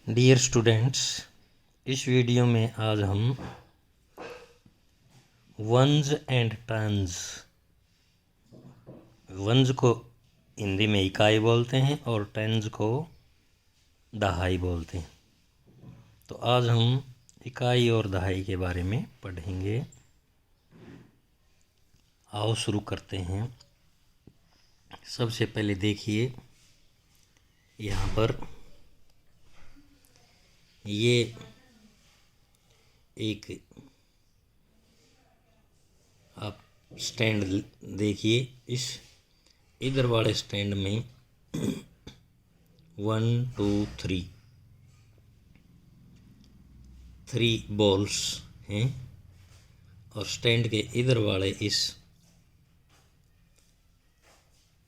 Dear students, इस video में आज हम वंस एंड टन्स, वंस को हिंदी में इकाई बोलते हैं और टन्स को दहाई बोलते हैं। तो आज हम इकाई और दहाई के बारे में पढ़ेंगे। आओ शुरू करते हैं। सबसे पहले देखिए, यहाँ पर ये एक आप स्टैंड देखिए। इस इधर वाले स्टैंड में 1 2 3 बॉल्स हैं और स्टैंड के इधर वाले इस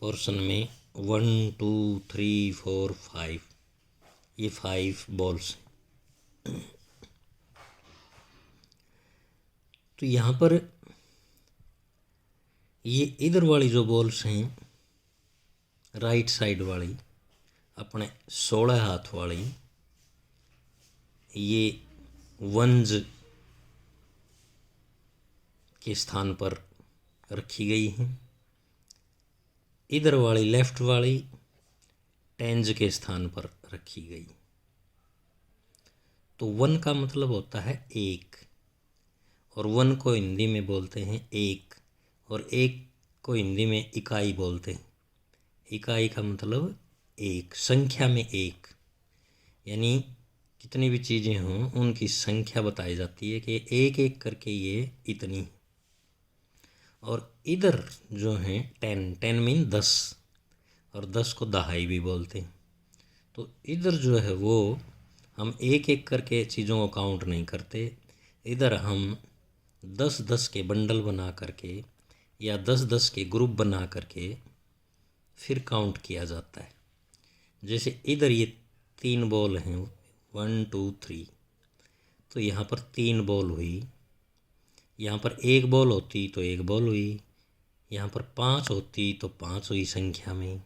पोर्शन में 1 2 3 4 5 ये 5 बॉल्स हैं। तो यहाँ पर ये इधर वाली जो बॉल्स हैं, राइट साइड वाली, अपने 16 हाथ वाली, ये वंस के स्थान पर रखी गई हैं। इधर वाली लेफ्ट वाली टेंज के स्थान पर रखी गई। तो वन का मतलब होता है एक, और वन को हिंदी में बोलते हैं एक, और एक को हिंदी में इकाई बोलते हैं। इकाई का मतलब एक, संख्या में एक, यानी कितनी भी चीज़ें हों उनकी संख्या बताई जाती है कि एक एक करके ये इतनी। और इधर जो है 10 मीन 10, और 10 को दहाई भी बोलते हैं। तो इधर जो है वो हम एक एक करके चीज़ों को काउंट नहीं करते। इधर हम 10-10 के बंडल बना करके या 10-10 के ग्रुप बना करके फिर काउंट किया जाता है। जैसे इधर ये 3 बॉल हैं, 1 2 3, तो यहाँ पर 3 बॉल हुई। यहाँ पर 1 बॉल होती तो 1 बॉल हुई। यहाँ पर 5 होती तो 5 हुई संख्या में।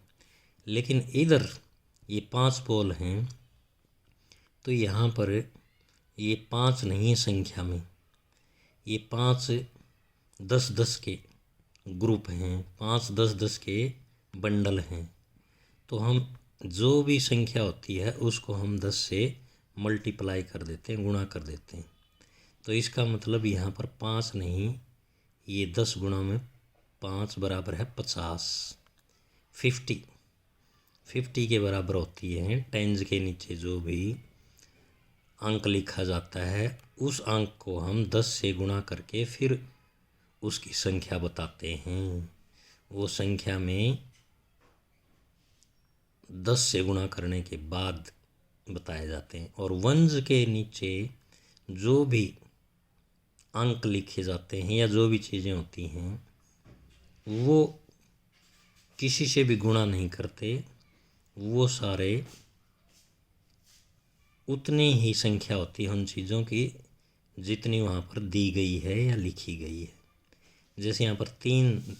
लेकिन इधर ये 5 बॉल हैं, तो यहाँ पर ये 5 नहीं है संख्या में, ये 5 10-10 के ग्रुप हैं, 5 10-10 के बंडल हैं। तो हम जो भी संख्या होती है उसको हम 10 से मल्टीप्लाई कर देते हैं, गुणा कर देते हैं। तो इसका मतलब यहाँ पर 5 नहीं, ये 10 गुणा में 5 बराबर है 50। 50 के बराबर होती है टेंस के नीचे जो भी अंक लिखा जाता है, उस अंक को हम 10 से गुणा करके फिर उसकी संख्या बताते हैं। वो संख्या में 10 से गुणा करने के बाद बताए जाते हैं। और वंस के नीचे जो भी अंक लिखे जाते हैं या जो भी चीज़ें होती हैं, वो किसी से भी गुणा नहीं करते, वो सारे उतनी ही संख्या होती है उन चीज़ों की जितनी वहाँ पर दी गई है या लिखी गई है। जैसे यहाँ पर 3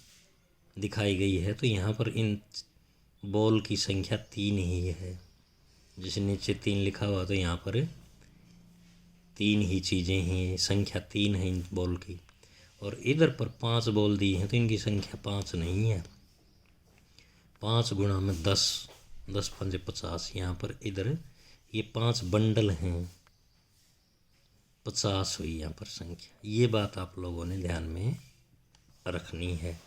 दिखाई गई है, तो यहाँ पर इन बॉल की संख्या 3 ही है। जैसे नीचे 3 लिखा हुआ, तो यहाँ पर 3 ही चीज़ें हैं, संख्या 3 है इन बॉल की। और इधर पर 5 बॉल दी हैं, तो इनकी संख्या 5 नहीं है। 5 गुणा में 10, 10 पंजे 50। यहाँ पर इधर ये 5 बंडल हैं, 50 हुई यहाँ पर संख्या। ये बात आप लोगों ने ध्यान में रखनी है।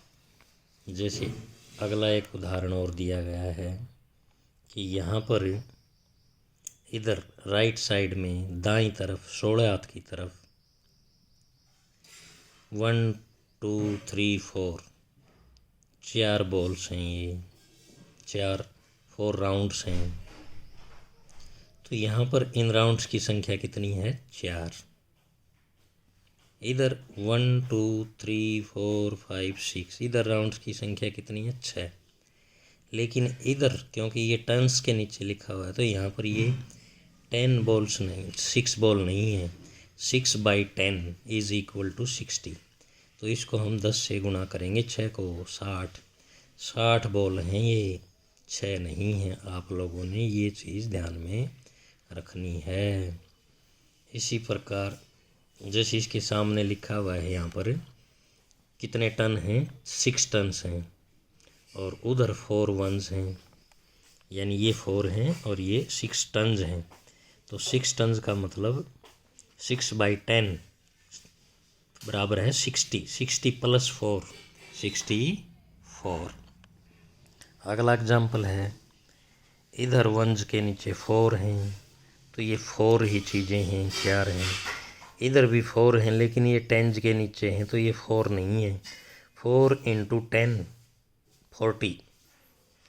जैसे अगला एक उदाहरण और दिया गया है कि यहाँ पर इधर राइट साइड में दाईं तरफ 16 हाथ की तरफ 1 2 3 4 4 बॉल्स हैं, ये 4 राउंड्स हैं। तो यहाँ पर इन राउंड्स की संख्या कितनी है? 4। इधर 1 2 3 4 5 6, इधर राउंड्स की संख्या कितनी है? 6। लेकिन इधर क्योंकि ये टर्न्स के नीचे लिखा हुआ है, तो यहाँ पर ये 10 बॉल्स नहीं, 6 बॉल नहीं है। 6/10 इज इक्वल टू 60। तो इसको हम 10 से गुणा करेंगे, 6 को 60 बॉल हैं, ये 6 नहीं है। आप लोगों ने ये चीज़ ध्यान में रखनी है। इसी प्रकार जैसे इसके सामने लिखा हुआ है यहाँ पर कितने टन हैं, 6 टन हैं, और उधर 4 वंस हैं, यानी ये 4 हैं और ये 6 टन हैं। तो 6 टन का मतलब 6/10 बराबर है 60, 60 + 4 64। अगला एग्जाम्पल है, इधर वंस के नीचे 4 हैं, तो ये 4 ही चीज़ें हैं, 4 हैं। इधर भी 4 हैं, लेकिन ये टेंज के नीचे हैं, तो ये 4 नहीं है। 4 × 10 40,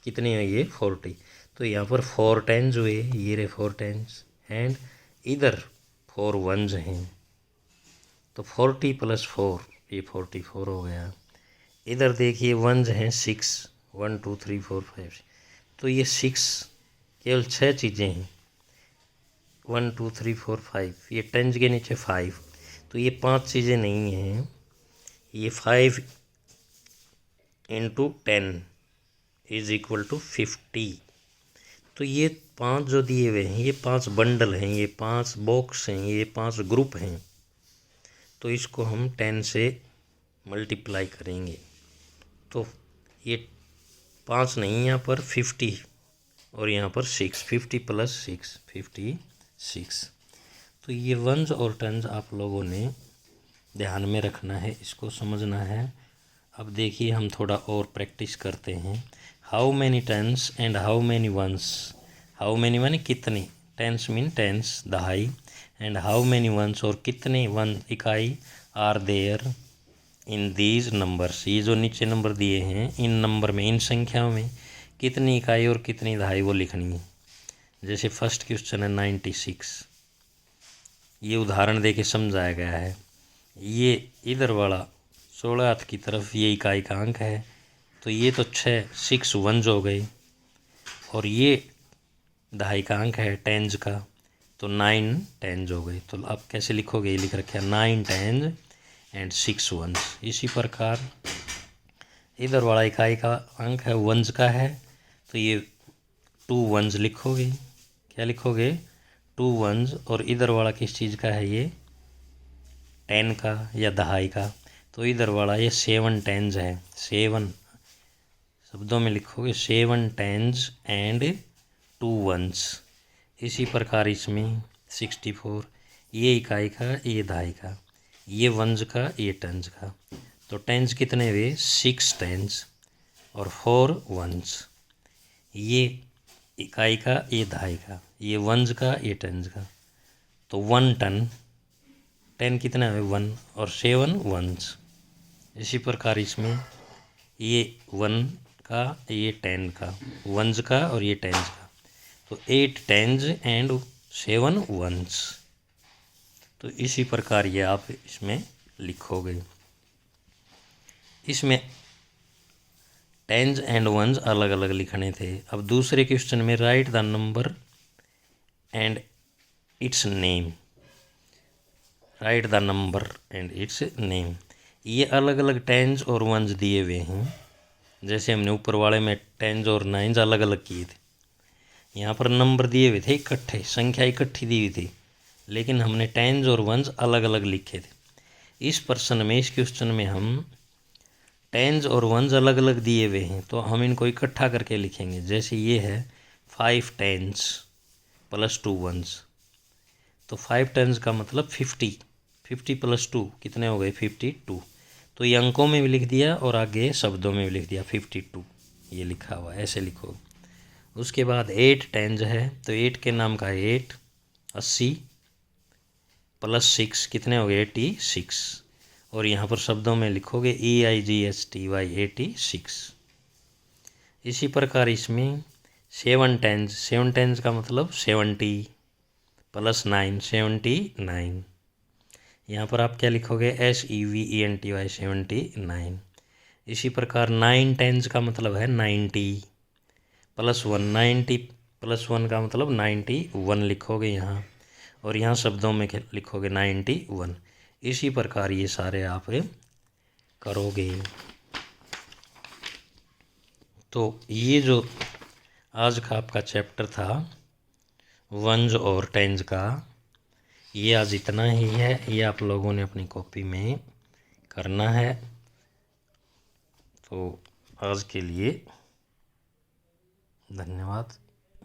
कितने हैं ये 40। तो यहाँ पर 4 टेंज हुए, ये रहे 4 टेंज, एंड इधर 4 वंस हैं, तो 40 + 4 ये 44 हो गया। इधर देखिए वंस हैं 6, 1 2 3 4 5, तो ये 6 केवल 6 चीज़ें हैं, 1 2 3 4 5, ये टेंज के नीचे 5, तो ये 5 चीज़ें नहीं हैं। ये 5 × 10 = 50। तो ये 5 जो दिए हुए हैं, ये 5 बंडल हैं, ये 5 बॉक्स हैं, ये 5 ग्रुप हैं। तो इसको हम 10 से मल्टीप्लाई करेंगे, तो ये 5 नहीं, यहाँ पर 50 और यहाँ पर 6, 50 + 6 56। तो ये वंस और टन्स आप लोगों ने ध्यान में रखना है, इसको समझना है। अब देखिए हम थोड़ा और प्रैक्टिस करते हैं। How many tens and how many ones. How many माने कितने, टेंस मीन टेंस दहाई, एंड हाउ मैनी वंस और कितने वन इकाई are there in these numbers. ये जो नीचे नंबर दिए हैं, इन नंबर में, इन संख्याओं में कितनी इकाई और कितनी दहाई वो लिखनी है। जैसे फर्स्ट क्वेश्चन है 96, ये उदाहरण दे के समझाया गया है। ये इधर वाला 16 हाथ की तरफ ये इकाई का अंक है, तो ये तो 6 वंस हो गए, और ये दहाई का अंक है टेंज का, तो 9 टेंज हो गए। तो आप कैसे लिखोगे, ये लिख रखे 9 टेंज एंड 6 वंस। इसी प्रकार इधर वाला इकाई का अंक है वंस का है, तो ये 2 वंस लिखोगे। क्या लिखोगे, 2 वंस। और इधर वाला किस चीज़ का है, ये 10 का या दहाई का, तो इधर वाला ये 7 टेंज है। 7 शब्दों में लिखोगे 7 टेंज एंड 2 वंस। इसी प्रकार इसमें 64, ये इकाई का, ये दहाई का, ये वंस का, ये टेंज का। तो टेंज कितने हुए, 6 टेंज और 4 वंस। ये इकाई का, ये दहाई का, ये वंस का, ये टेंज का, तो 1 टन। 10 कितना है, 1 और 7 वंस। इसी प्रकार इसमें ये 1 का, ये 10 का, वंस का और ये टेंज का, तो 8 टेंज एंड 7 वंस। तो इसी प्रकार ये आप इसमें लिखोगे। इसमें टेंज एंड वंस अलग अलग लिखने थे। अब दूसरे क्वेश्चन में right the number and it's name. Right the number and it's name. ये अलग अलग टेंज और वंस दिए हुए हैं। जैसे हमने ऊपर वाले में टेंज और नाइन्स अलग अलग किए थे, यहाँ पर नंबर दिए हुए थे इकट्ठे, संख्या इकट्ठी दी हुई थी, लेकिन हमने टेंज और वंस अलग अलग लिखे थे। इस प्रश्न में, इस क्वेश्चन में हम टेंज और वंस अलग अलग दिए हुए हैं, तो हम इनको इकट्ठा करके लिखेंगे। जैसे ये है 5 टेंज + 2 वंस, तो 5 टेंज का मतलब 50, 50 + 2 कितने हो गए, 52। तो ये अंकों में भी लिख दिया और आगे शब्दों में भी लिख दिया 52, ये लिखा हुआ है, ऐसे लिखो। उसके बाद 8 टेंज है, तो 8 के नाम का 8, 80 + 6 कितने हो गए, 86। और यहाँ पर शब्दों में लिखोगे EIGHTY 86। इसी प्रकार इसमें 7 टेंज, 7 टेंज का मतलब 70 + 9 79। यहाँ पर आप क्या लिखोगे, SEVENTY 79। इसी प्रकार 9 टेंज का मतलब है 90 + 1, 90 + 1 का मतलब 91 लिखोगे यहाँ, और यहाँ शब्दों में लिखोगे 91। इसी प्रकार ये सारे आप करोगे। तो ये जो आज का आपका चैप्टर था वंज और टेंज का ये आज इतना ही है। ये आप लोगों ने अपनी कॉपी में करना है। तो आज के लिए धन्यवाद।